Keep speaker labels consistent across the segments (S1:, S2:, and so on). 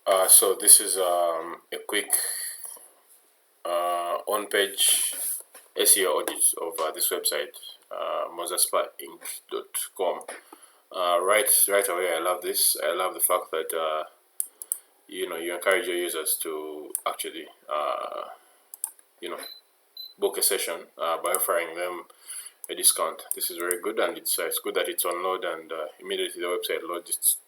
S1: So this is a quick on-page SEO audit of this website, mosaspainc.com. Right away, I love this. I love the fact that you encourage your users to actually book a session by offering them a discount. This is very good, and it's good that it's on load, and immediately the website loads,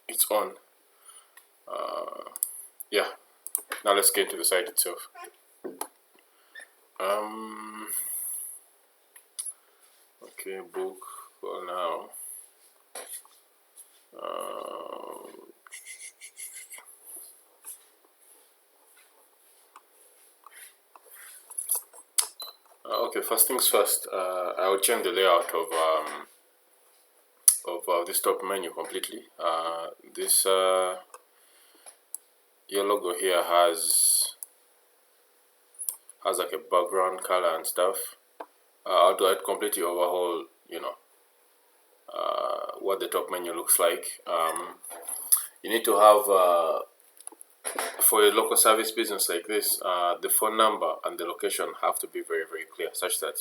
S1: it's on. Yeah. Now let's get to the site itself. Okay, book for now. Okay, first things first. I will change the layout of this top menu completely. This your logo here has like a background color and stuff. I'll do it completely overhaul. What the top menu looks like. You need to have for a local service business like this, the phone number and the location have to be very, very clear, such that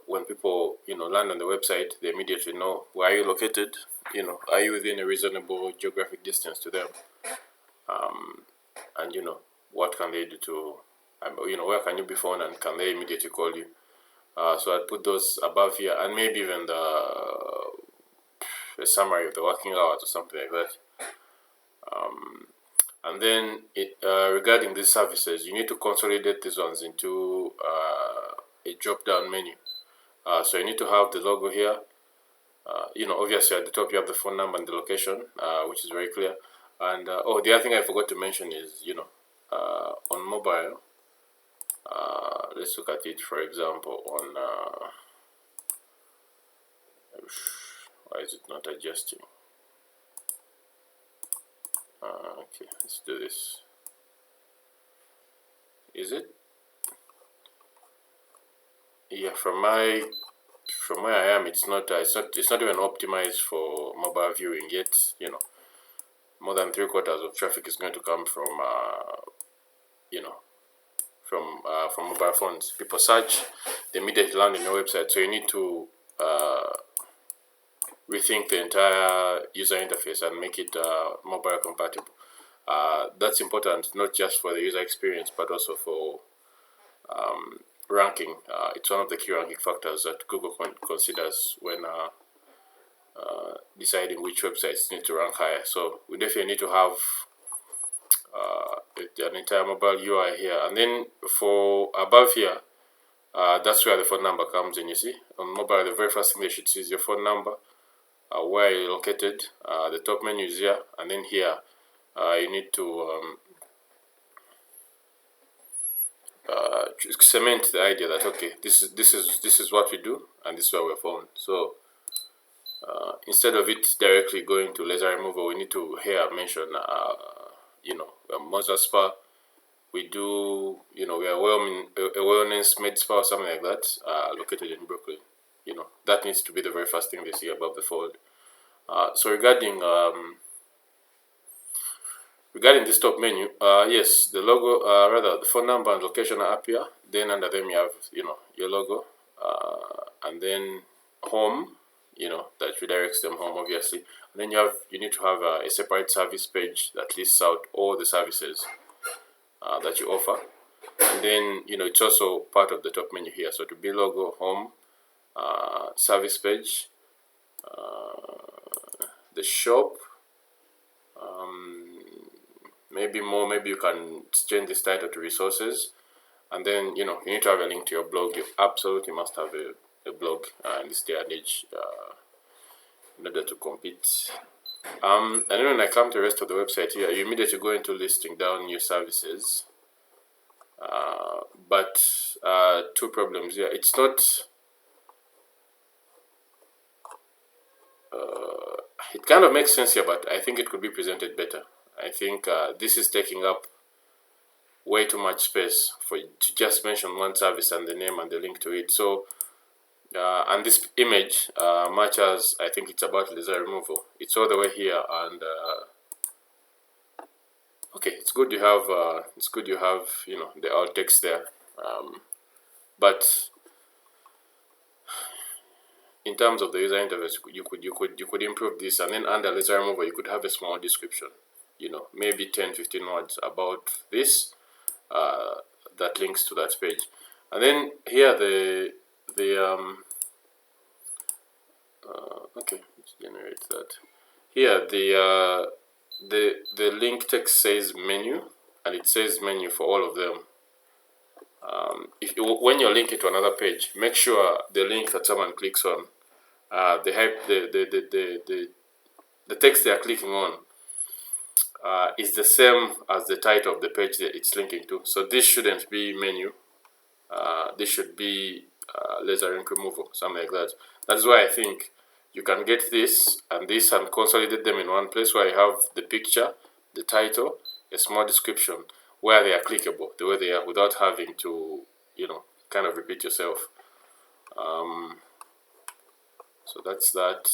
S1: when people land on the website, they immediately know where are you located. Are you within a reasonable geographic distance to them, and what can they do to, where can you be found, and can they immediately call you? So I'd put those above here, and maybe even a summary of the working hours or something like that. And then regarding these services, you need to consolidate these ones into a drop-down menu. So you need to have the logo here. Obviously at the top you have the phone number and the location, which is very clear. And the other thing I forgot to mention is, on mobile, let's look at it, for example, on why is it not adjusting? Okay, let's do this. Is it? Yeah, from where I am, it's not even optimized for mobile viewing yet. More than 3/4 of traffic is going to come from from mobile phones. People search, they immediately land on your website. So you need to rethink the entire user interface and make it mobile compatible. That's important not just for the user experience, but also for ranking. It's one of the key ranking factors that Google considers when deciding which websites need to rank higher. So we definitely need to have an entire mobile UI here. And then for above here, that's where the phone number comes in. You see, on mobile, the very first thing they should see is your phone number, where you're located. The top menu is here, and then here you need to cement the idea that okay, this is what we do, and this is where we're found. So instead of it directly going to laser removal, we need to here mention Mosa Spa. We do, we are a wellness med spa or something like that, located in Brooklyn. That needs to be the very first thing they see above the fold. So regarding this top menu, yes, the logo, rather the phone number and location are up here. Then under them you have, your logo, and then home, that redirects them home, obviously. And then you need to have a separate service page that lists out all the services that you offer. And then, it's also part of the top menu here. So to be logo, home, service page, the shop, maybe more, maybe you can change this title to resources. And then, you need to have a link to your blog. You absolutely must have a blog in this day and age in order to compete. And then when I come to the rest of the website here, you immediately go into listing down new services. But two problems here. It's not. It kind of makes sense here, but I think it could be presented better. I think this is taking up way too much space for you to just mention one service and the name and the link to it. So, and this image, much as I think it's about laser removal, it's all the way here, and okay, it's good you have the alt text there, but in terms of the user interface, you could improve this, and then under laser remover you could have a small description, maybe 10-15 words about this that links to that page. And then here okay, let's generate that. Here the link text says menu, and it says menu for all of them. When you link it to another page, make sure the link that someone clicks on, the text they are clicking on is the same as the title of the page that it's linking to. So this shouldn't be menu. This should be laser ink removal, something like that. That's why I think you can get this and consolidate them in one place where you have the picture, the title, a small description, where they are clickable, the way they are, without having to, kind of repeat yourself. So that's that.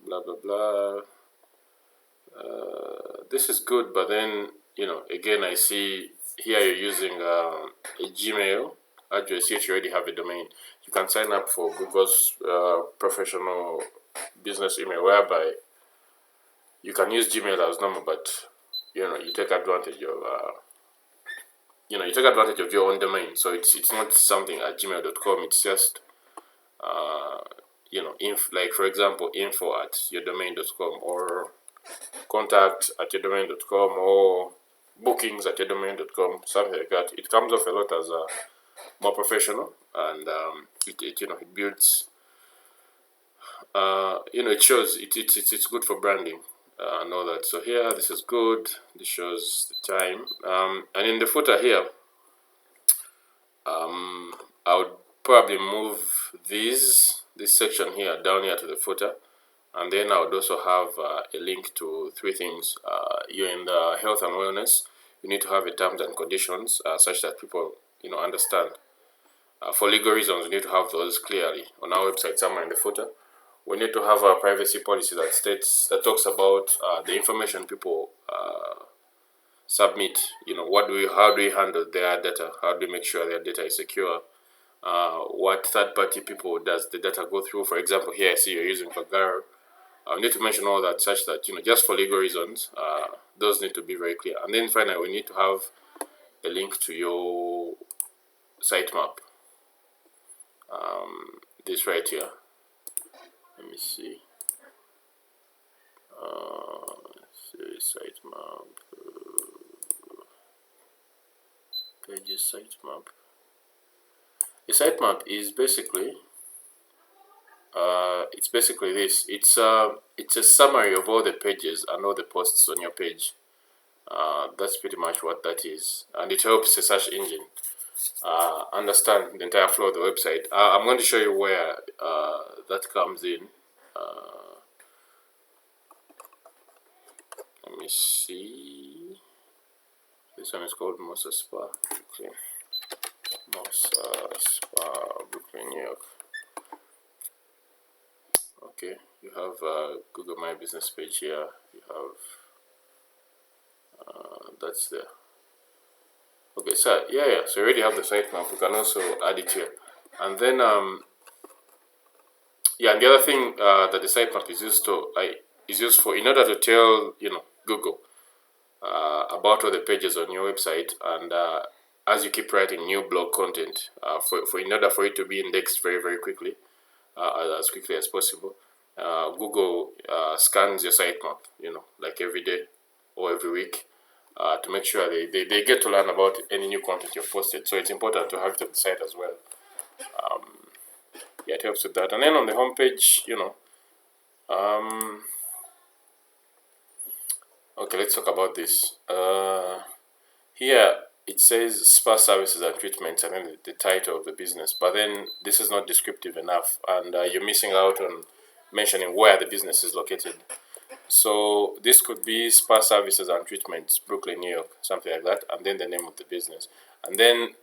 S1: Blah, blah, blah. This is good, but then, again, I see here you're using a Gmail address, yet you already have a domain. You can sign up for Google's professional business email, whereby you can use Gmail as normal, but you take advantage of your own domain. So it's not something at gmail.com. It's just like, for example, info@yourdomain.com, or contact@yourdomain.com, or bookings@yourdomain.com, something like that. It comes off a lot as more professional, and it builds, it shows it's good for branding and all that. So here, this is good. This shows the time, and in the footer here, I would probably move this section here down here to the footer, and then I would also have a link to 3 things. You're in the health and wellness. You need to have a terms and conditions such that people understand. For legal reasons, we need to have those clearly on our website somewhere in the footer. We need to have a privacy policy that talks about the information people submit. How do we handle their data? How do we make sure their data is secure? What third-party people does the data go through? For example, here I see you're using Pagaro. I need to mention all that, such that just for legal reasons, those need to be very clear. And then finally, we need to have a link to your sitemap. This right here. Let me see. Sitemap. Pages sitemap. A sitemap is basically this. It's a summary of all the pages and all the posts on your page. That's pretty much what that is, and it helps the search engine understand the entire flow of the website. I'm going to show you where that comes in. Let me see. This one is called Mosa Spa. Okay. Mosa Spa, Brooklyn, New York. Okay, you have Google My Business page here. You have that's there. Okay, so yeah. So you already have the sitemap. We can also add it here, and then and the other thing that the sitemap is used for, in order to tell Google about all the pages on your website, and as you keep writing new blog content, in order for it to be indexed very, very quickly, as quickly as possible, Google scans your sitemap, like every day or every week, to make sure they get to learn about any new content you've posted. So it's important to have it on the site as well. Yeah, it helps with that. And then on the homepage, okay, let's talk about this. Here it says spa services and treatments, and then the title of the business. But then this is not descriptive enough, and you're missing out on mentioning where the business is located. So this could be spa services and treatments, Brooklyn, New York, something like that, and then the name of the business. And then,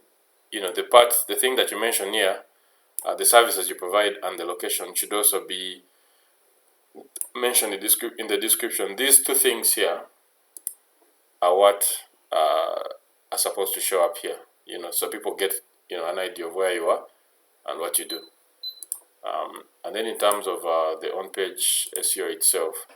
S1: the thing that you mentioned here, the services you provide and the location should also be mentioned in the description. These 2 things here are what are supposed to show up here, so people get an idea of where you are and what you do. And then in terms of the on-page SEO itself,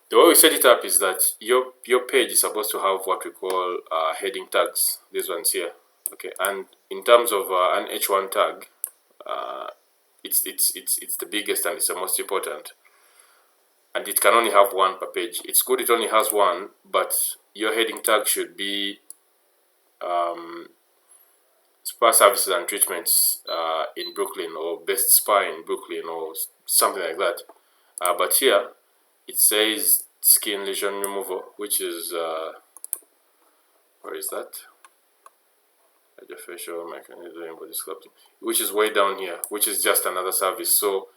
S1: the way we set it up is that your page is supposed to have what we call heading tags. These ones here, okay. And in terms of an H1 tag, it's the biggest and it's the most important, and it can only have one per page. It's good it only has one, but your heading tag should be spa services and treatments in Brooklyn, or best spa in Brooklyn, or something like that. But here it says skin lesion removal, which is where is that? Facial mechanism, body sculpting, which is way down here, which is just another service. So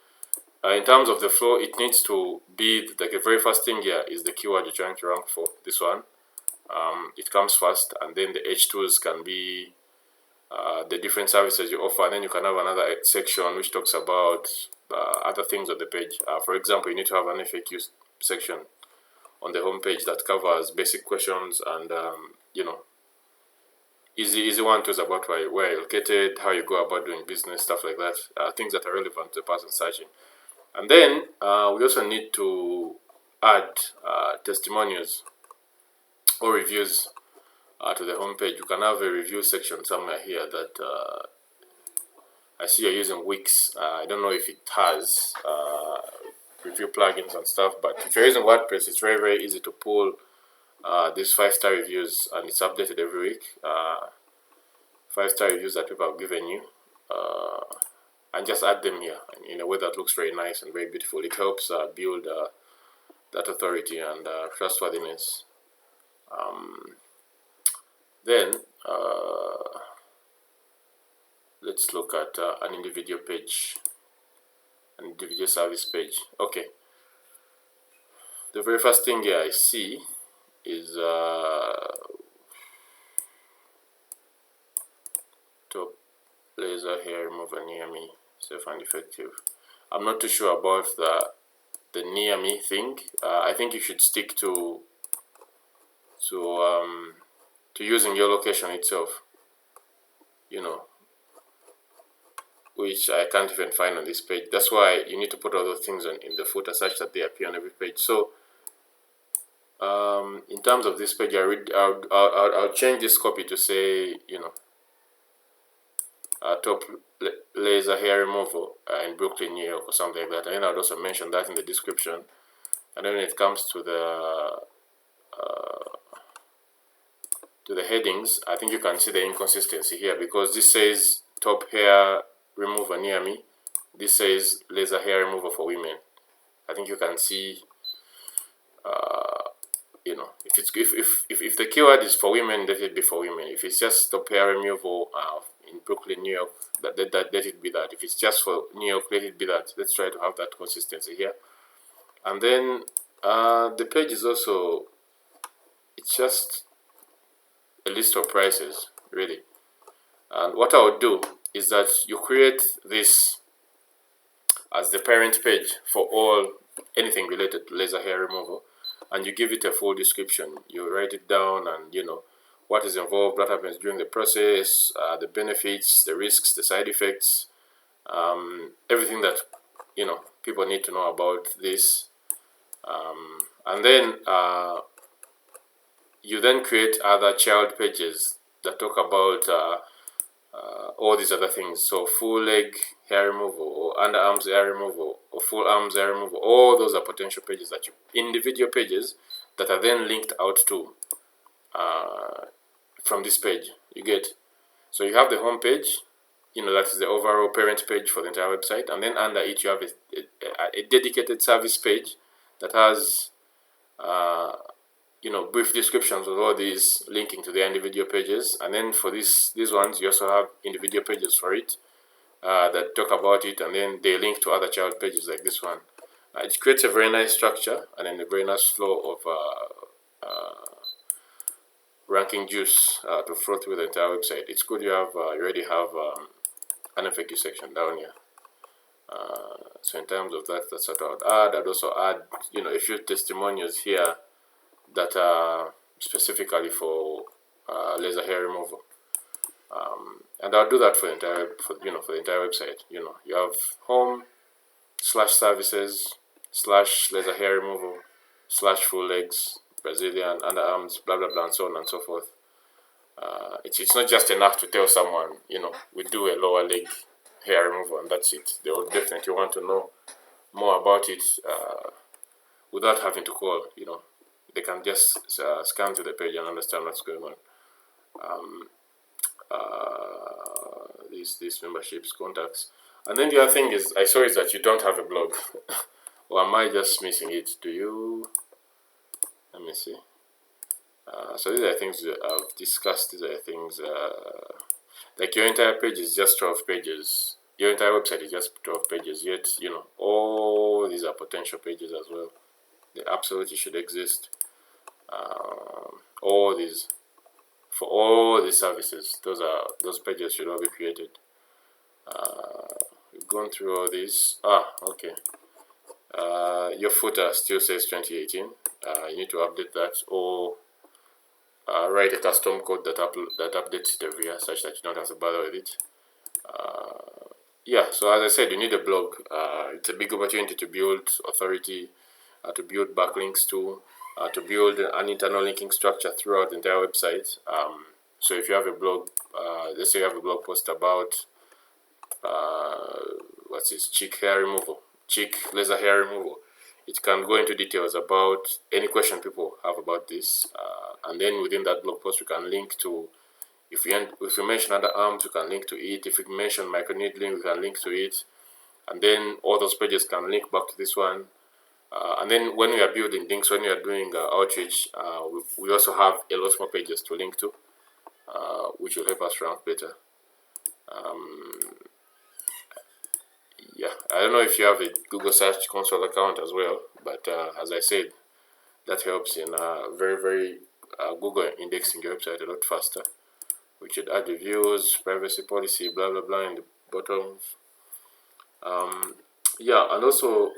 S1: in terms of the flow, it needs to be like the very first thing here is the keyword you're trying to rank for. This one, it comes first, and then the H2s can be the different services you offer, and then you can have another section which talks about other things on the page. For example, you need to have an FAQ section on the home page that covers basic questions and easy one-twos about where you're located, how you go about doing business, stuff like that, things that are relevant to the person searching. And then we also need to add testimonials or reviews to the home page. You can have a review section somewhere here that I see you're using Wix. I don't know if it has review plugins and stuff, but if you're using WordPress, it's very, very easy to pull these 5-star reviews, and it's updated every week. 5-star reviews that people have given you, and just add them here in a way that looks very nice and very beautiful. It helps build that authority and trustworthiness. Then let's look at an individual page, an individual service page. Okay, the very first thing here I see is top laser hair remover near me, safe and effective. I'm not too sure about the near me thing. I think you should stick to using your location itself, which I can't even find on this page. That's why you need to put all those things in the footer such that they appear on every page. So in terms of this page, I'll change this copy to say, top laser hair removal in Brooklyn, New York, or something like that. And then I'll also mention that in the description. And then when it comes to the headings, I think you can see the inconsistency here, because this says top hair remover near me, this says laser hair remover for women. I think you can see, if the keyword is for women, let it be for women. If it's just top hair removal in Brooklyn, New York, let it be that. If it's just for New York, let it be that. Let's try to have that consistency here. And then the page is also, it's just a list of prices, really. And what I would do is that you create this as the parent page for anything related to laser hair removal, and you give it a full description. You write it down, and what is involved, what happens during the process, the benefits, the risks, the side effects, everything that people need to know about this. And then you then create other child pages that talk about all these other things. So full leg hair removal, or underarms hair removal, or full arms hair removal. All those are potential pages that individual pages that are then linked out to from this page. You get. So you have the home page, that is the overall parent page for the entire website, and then under it you have a dedicated service page that has brief descriptions of all these linking to the individual pages. And then for these ones, you also have individual pages for it that talk about it, and then they link to other child pages like this one. It creates a very nice structure and then a very nice flow of ranking juice to flow through the entire website. It's good you already have an FAQ section down here. So in terms of that, that's what I would add. I'd also add, a few testimonials here that are specifically for laser hair removal. And I'll do that for the entire website. You have home /services / laser hair removal / full legs, Brazilian underarms, blah blah blah, and so on and so forth. It's not just enough to tell someone, we do a lower leg hair removal and that's it. They will definitely want to know more about it without having to call. They can just scan to the page and understand what's going on. These memberships, contacts, and then the other thing is I saw is that you don't have a blog. Or am I just missing it? Do you? Let me see. So these are things that I've discussed. These are things like your entire page is just 12 pages. Your entire website is just 12 pages. Yet all these are potential pages as well. They absolutely should exist. All these, for all these services, those pages should all be created. We've gone through all these. Okay. Your footer still says 2018. You need to update that, or write a custom code that updates it every year, such that you don't have to bother with it. Yeah, so as I said, you need a blog. It's a big opportunity to build authority, to build backlinks to build an internal linking structure throughout the entire website. So if you have a blog, let's say you have a blog post about what's this, cheek laser hair removal, it can go into details about any question people have about this, and then within that blog post we can link to, if you mention underarms, we can link to it. If you mention microneedling, we can link to it, and then all those pages can link back to this one. And then when we are building links, when we are doing outreach, we also have a lot more pages to link to, which will help us rank better. Yeah, I don't know if you have a Google Search Console account as well, but as I said, that helps in very Google indexing your website a lot faster. We should add reviews, privacy policy, blah blah blah in the bottom. Yeah, and also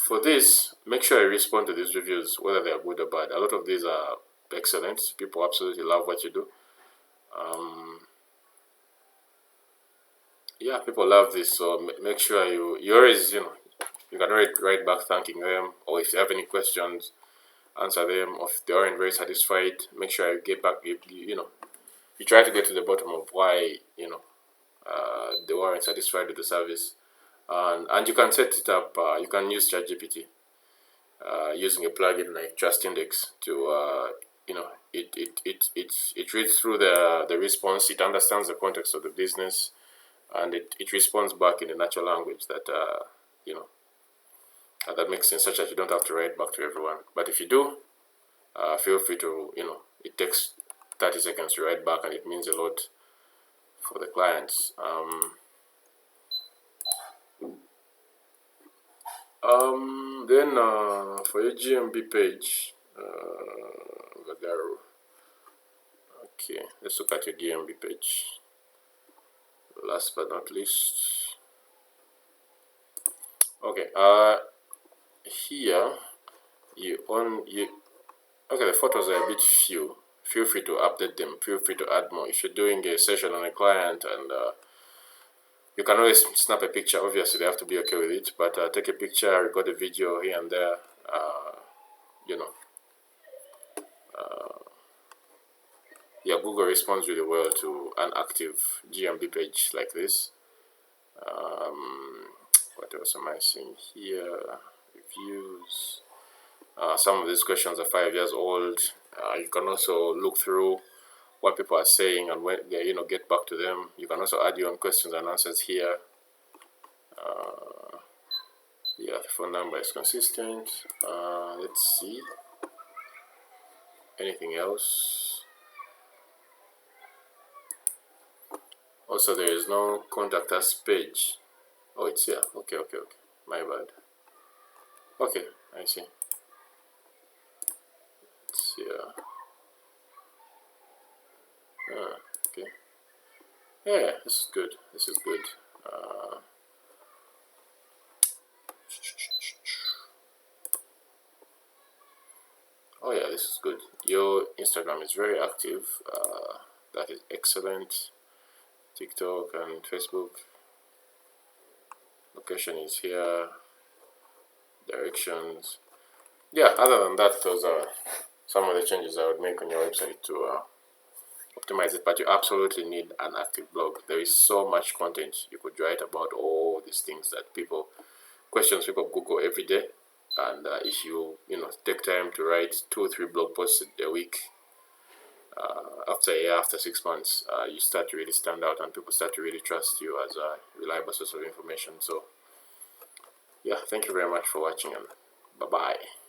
S1: for this, make sure you respond to these reviews, whether they are good or bad. A lot of these are excellent. People absolutely love what you do. Yeah, people love this, so make sure you always, you can write back thanking them, or if you have any questions, answer them. Or if they aren't very satisfied, make sure you get back. You try to get to the bottom of why they weren't satisfied with the service, and you can set it up. You can use ChatGPT using a plugin like Trust Index to it reads through the response. It understands the context of the business, and it responds back in a natural language that that makes sense, such that you don't have to write back to everyone. But if you do, feel free to, it takes 30 seconds to write back, and it means a lot for the clients. Then for your GMB page, okay, let's look at your GMB page. Last but not least, okay, here okay, the photos are a bit few. Feel free to update them. Feel free to add more. If you're doing a session on a client, and you can always snap a picture. Obviously, they have to be okay with it, but take a picture, record a video here and there. Yeah, Google responds really well to an active GMB page like this. What else am I seeing here? Reviews. Some of these questions are 5 years old. You can also look through what people are saying and when get back to them. You can also add your own questions and answers here. Yeah, the phone number is consistent. Let's see. Anything else? Also, there is no contact us page. Oh, it's here. Okay. My bad. Okay, I see. It's here. Okay. Yeah, this is good. Oh yeah, this is good. Your Instagram is very active. That is excellent. TikTok and Facebook. Location is here. Directions. Yeah, other than that, those are some of the changes I would make on your website to optimize it. But you absolutely need an active blog. There is so much content you could write about all these things that questions people Google every day. And if you take time to write 2 or 3 blog posts a week, after a year, after 6 months, you start to really stand out, and people start to really trust you as a reliable source of information. So yeah, thank you very much for watching, and bye bye.